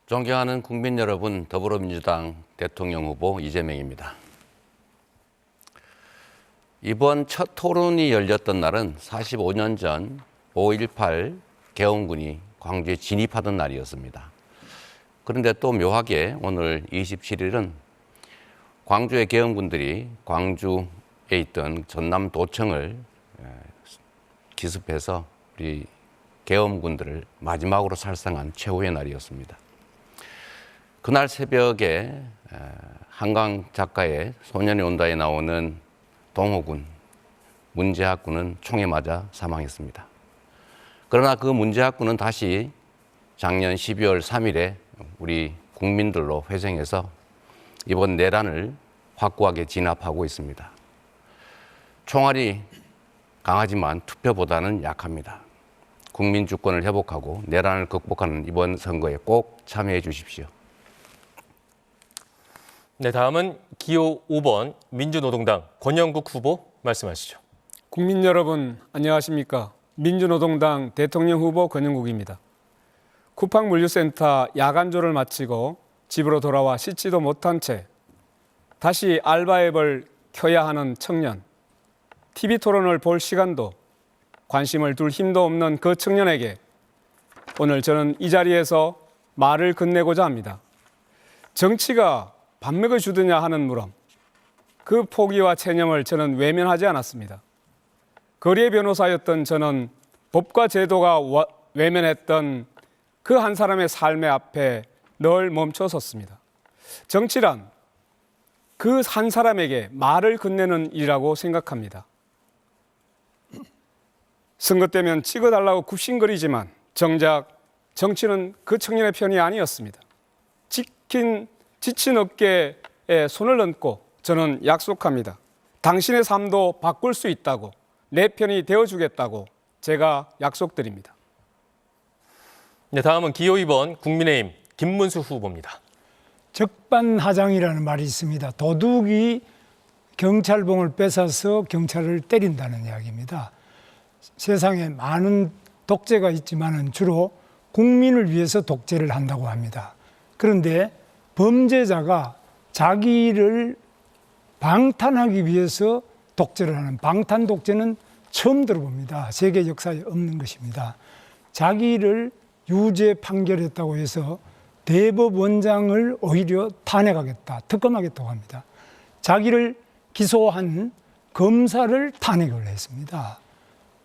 존경하는 국민 여러분, 더불어민주당 대통령 후보 이재명입니다. 이번 첫 토론이 열렸던 날은 45년 전 5.18 계엄군이 광주에 진입하던 날이었습니다. 그런데 또 묘하게 오늘 27일은 광주의 계엄군들이 광주에 있던 전남도청을 기습해서 우리 계엄군들을 마지막으로 살상한 최후의 날이었습니다. 그날 새벽에 한강 작가의 소년이 온다에 나오는 동호군, 문재학 군은 총에 맞아 사망했습니다. 그러나 그 문재학 군은 다시 작년 12월 3일에 우리 국민들로 회생해서 이번 내란을 확고하게 진압하고 있습니다. 총알이 강하지만 투표보다는 약합니다. 국민 주권을 회복하고 내란을 극복하는 이번 선거에 꼭 참여해 주십시오. 네, 다음은 기호 5번 민주노동당 권영국 후보 말씀하시죠. 국민 여러분 안녕하십니까? 민주노동당 대통령 후보 권영국입니다. 쿠팡 물류센터 야간조를 마치고 집으로 돌아와 씻지도 못한 채 다시 알바 앱을 켜야 하는 청년, TV 토론을 볼 시간도 관심을 둘 힘도 없는 그 청년에게 오늘 저는 이 자리에서 말을 건네고자 합니다. 정치가 밥 먹여 주느냐 하는 물음, 그 포기와 체념을 저는 외면하지 않았습니다. 거리의 변호사였던 저는 법과 제도가 외면했던 그 한 사람의 삶의 앞에 늘 멈춰섰습니다. 정치란 그 한 사람에게 말을 건네는 일이라고 생각합니다. 선거 때면 찍어달라고 굽신거리지만 정작 정치는 그 청년의 편이 아니었습니다. 지친 어깨에 손을 얹고 저는 약속합니다. 당신의 삶도 바꿀 수 있다고, 내 편이 되어주겠다고 제가 약속드립니다. 네, 다음은 기호 2번 국민의힘 김문수 후보입니다. 적반하장이라는 말이 있습니다. 도둑이 경찰봉을 뺏어서 경찰을 때린다는 이야기입니다. 세상에 많은 독재가 있지만 주로 국민을 위해서 독재를 한다고 합니다. 그런데 범죄자가 자기를 방탄하기 위해서 독재를 하는 방탄 독재는 처음 들어봅니다. 세계 역사에 없는 것입니다. 자기를 유죄 판결했다고 해서 대법원장을 오히려 탄핵하겠다, 특검하겠다고 합니다. 자기를 기소한 검사를 탄핵을 했습니다.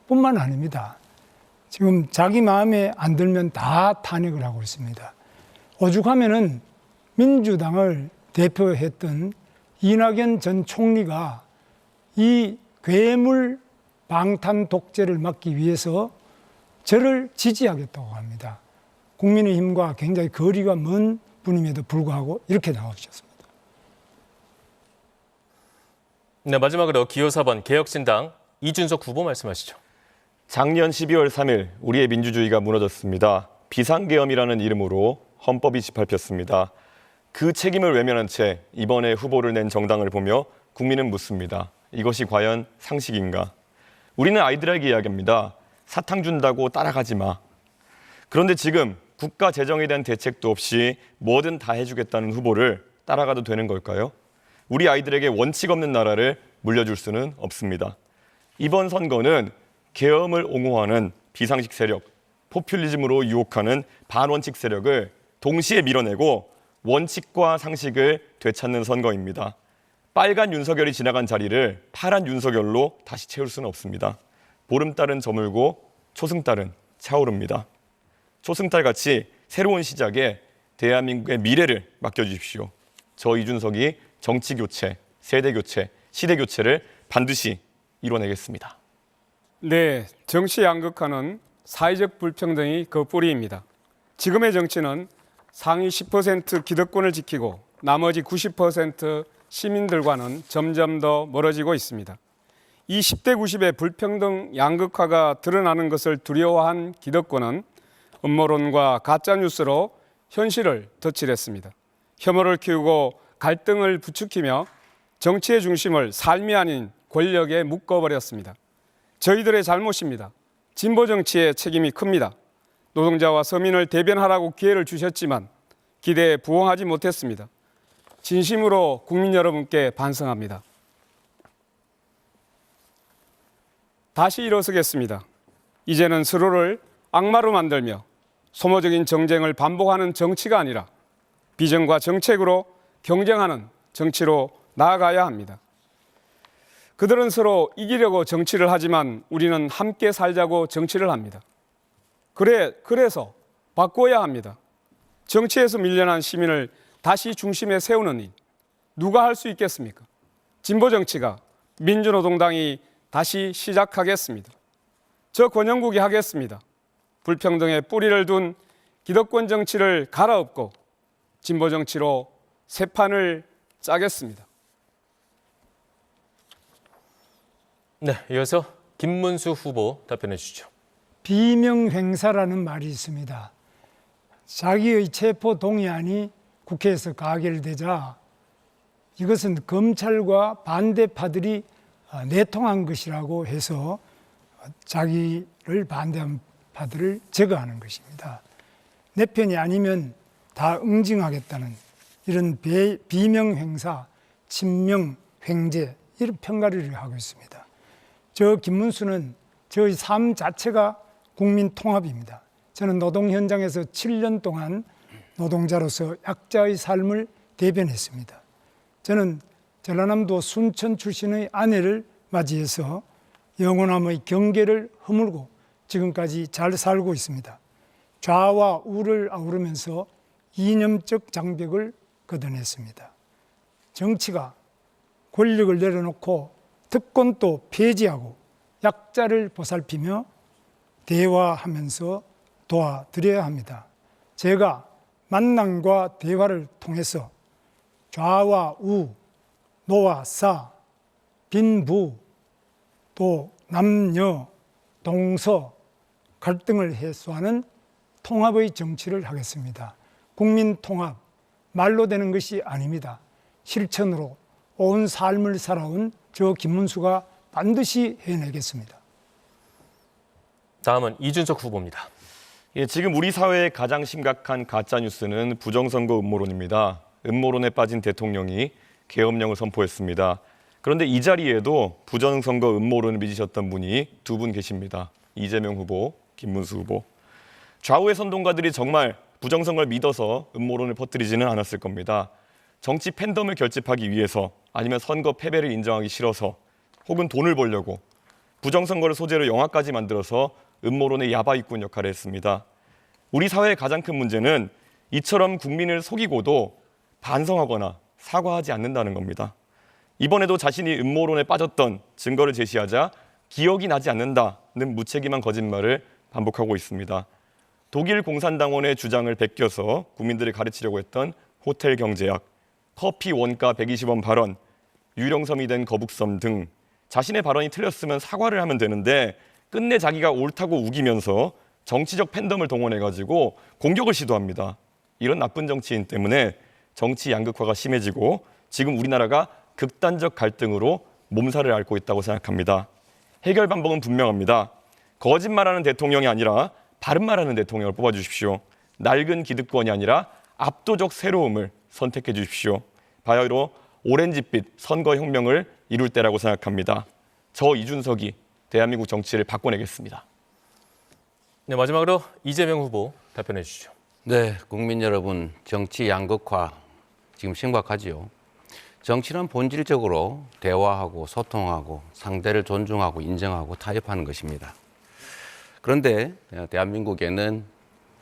뿐만 아닙니다. 지금 자기 마음에 안 들면 다 탄핵을 하고 있습니다. 오죽하면은 민주당을 대표했던 이낙연 전 총리가 이 괴물 방탄 독재를 막기 위해서 저를 지지하겠다고 합니다. 국민의힘과 굉장히 거리가 먼 분임에도 불구하고 이렇게 나오셨습니다. 네, 마지막으로 기호 4번 개혁신당 이준석 후보 말씀하시죠. 작년 12월 3일 우리의 민주주의가 무너졌습니다. 비상계엄이라는 이름으로 헌법이 짓밟혔습니다. 그 책임을 외면한 채 이번에 후보를 낸 정당을 보며 국민은 묻습니다. 이것이 과연 상식인가? 우리는 아이들에게 이야기합니다. 사탕 준다고 따라가지 마. 그런데 지금 국가 재정에 대한 대책도 없이 뭐든 다 해주겠다는 후보를 따라가도 되는 걸까요? 우리 아이들에게 원칙 없는 나라를 물려줄 수는 없습니다. 이번 선거는 계엄을 옹호하는 비상식 세력, 포퓰리즘으로 유혹하는 반원칙 세력을 동시에 밀어내고 원칙과 상식을 되찾는 선거입니다. 빨간 윤석열이 지나간 자리를 파란 윤석열로 다시 채울 수는 없습니다. 보름달은 저물고 초승달은 차오릅니다. 초승달같이 새로운 시작에 대한민국의 미래를 맡겨주십시오. 저 이준석이 정치교체, 세대교체, 시대교체를 반드시 이뤄내겠습니다. 네, 정치 양극화는 사회적 불평등이 그 뿌리입니다. 지금의 정치는 상위 10% 기득권을 지키고 나머지 90% 시민들과는 점점 더 멀어지고 있습니다. 이 10대 90의 불평등 양극화가 드러나는 것을 두려워한 기득권은 음모론과 가짜뉴스로 현실을 덧칠했습니다. 혐오를 키우고 갈등을 부추기며 정치의 중심을 삶이 아닌 권력에 묶어버렸습니다. 저희들의 잘못입니다. 진보 정치의 책임이 큽니다. 노동자와 서민을 대변하라고 기회를 주셨지만 기대에 부응하지 못했습니다. 진심으로 국민 여러분께 반성합니다. 다시 일어서겠습니다. 이제는 서로를 악마로 만들며 소모적인 정쟁을 반복하는 정치가 아니라 비전과 정책으로 경쟁하는 정치로 나아가야 합니다. 그들은 서로 이기려고 정치를 하지만 우리는 함께 살자고 정치를 합니다. 그래서 바꿔야 합니다. 정치에서 밀려난 시민을 다시 중심에 세우는 일, 누가 할 수 있겠습니까? 진보 정치가 민주노동당이 다시 시작하겠습니다. 저 권영국이 하겠습니다. 불평등의 뿌리를 둔 기득권 정치를 갈아엎고 진보 정치로 새 판을 짜겠습니다. 네, 이어서 김문수 후보 답변해 주시죠. 비명행사라는 말이 있습니다. 자기의 체포 동의안이 국회에서 가결되자 이것은 검찰과 반대파들이 내통한 것이라고 해서 자기를 반대한 파들을 제거하는 것입니다. 내 편이 아니면 다 응징하겠다는 이런 비명행사, 친명횡재 이런 평가를 하고 있습니다. 저 김문수는 저의 삶 자체가 국민 통합입니다. 저는 노동 현장에서 7년 동안 노동자로서 약자의 삶을 대변했습니다. 저는 전라남도 순천 출신의 아내를 맞이해서 영원함의 경계를 허물고 지금까지 잘 살고 있습니다. 좌와 우를 아우르면서 이념적 장벽을 걷어냈습니다. 정치가 권력을 내려놓고 특권도 폐지하고 약자를 보살피며 대화하면서 도와드려야 합니다. 제가 만남과 대화를 통해서 좌와 우, 노와 사, 빈부, 또 남녀, 동서 갈등을 해소하는 통합의 정치를 하겠습니다. 국민 통합, 말로 되는 것이 아닙니다. 실천으로 온 삶을 살아온 저 김문수가 반드시 해내겠습니다. 다음은 이준석 후보입니다. 예, 지금 우리 사회의 가장 심각한 가짜뉴스는 부정선거 음모론입니다. 음모론에 빠진 대통령이 계엄령을 선포했습니다. 그런데 이 자리에도 부정선거 음모론을 믿으셨던 분이 두 분 계십니다. 이재명 후보, 김문수 후보. 좌우의 선동가들이 정말 부정선거를 믿어서 음모론을 퍼뜨리지는 않았을 겁니다. 정치 팬덤을 결집하기 위해서 아니면 선거 패배를 인정하기 싫어서 혹은 돈을 벌려고 부정선거를 소재로 영화까지 만들어서 음모론의 야바이꾼 역할을 했습니다. 우리 사회의 가장 큰 문제는 이처럼 국민을 속이고도 반성하거나 사과하지 않는다는 겁니다. 이번에도 자신이 음모론에 빠졌던 증거를 제시하자 기억이 나지 않는다는 무책임한 거짓말을 반복하고 있습니다. 독일 공산당원의 주장을 베껴서 국민들을 가르치려고 했던 호텔 경제학, 커피 원가 120원 발언, 유령섬이 된 거북섬 등 자신의 발언이 틀렸으면 사과를 하면 되는데 끝내 자기가 옳다고 우기면서 정치적 팬덤을 동원해가지고 공격을 시도합니다. 이런 나쁜 정치인 때문에 정치 양극화가 심해지고 지금 우리나라가 극단적 갈등으로 몸살을 앓고 있다고 생각합니다. 해결 방법은 분명합니다. 거짓말하는 대통령이 아니라 바른 말하는 대통령을 뽑아주십시오. 낡은 기득권이 아니라 압도적 새로움을 선택해 주십시오. 바야흐로 오렌지빛 선거혁명을 이룰 때라고 생각합니다. 저 이준석이 대한민국 정치를 바꿔내겠습니다. 네, 마지막으로 이재명 후보 답변해 주시죠. 네, 국민 여러분, 정치 양극화 지금 심각하지요. 정치는 본질적으로 대화하고 소통하고 상대를 존중하고 인정하고 타협하는 것입니다. 그런데 대한민국에는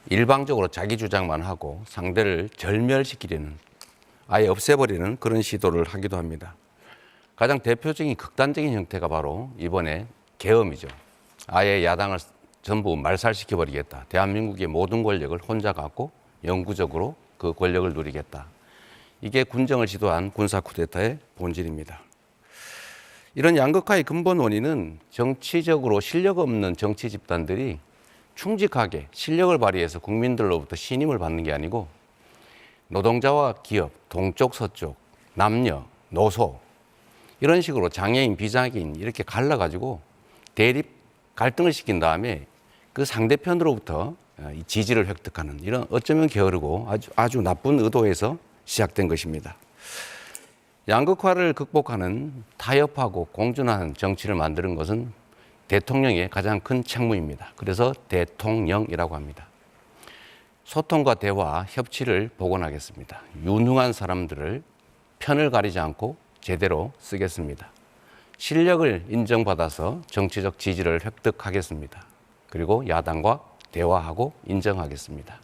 일방적으로 자기 주장만 하고 상대를 절멸시키려는, 아예 없애버리는 그런 시도를 하기도 합니다. 가장 대표적인 극단적인 형태가 바로 이번에 계엄이죠. 아예 야당을 전부 말살시켜버리겠다. 대한민국의 모든 권력을 혼자 갖고 영구적으로 그 권력을 누리겠다. 이게 군정을 시도한 군사 쿠데타의 본질입니다. 이런 양극화의 근본 원인은 정치적으로 실력 없는 정치 집단들이 충직하게 실력을 발휘해서 국민들로부터 신임을 받는 게 아니고 노동자와 기업, 동쪽, 서쪽, 남녀, 노소 이런 식으로 장애인, 비장애인 이렇게 갈라가지고 대립, 갈등을 시킨 다음에 그 상대편으로부터 이 지지를 획득하는 이런 어쩌면 게으르고 아주 나쁜 의도에서 시작된 것입니다. 양극화를 극복하는 타협하고 공존하는 정치를 만드는 것은 대통령의 가장 큰 책무입니다. 그래서 대통령이라고 합니다. 소통과 대화, 협치를 복원하겠습니다. 유능한 사람들을 편을 가리지 않고 제대로 쓰겠습니다. 실력을 인정받아서 정치적 지지를 획득하겠습니다. 그리고 야당과 대화하고 인정하겠습니다.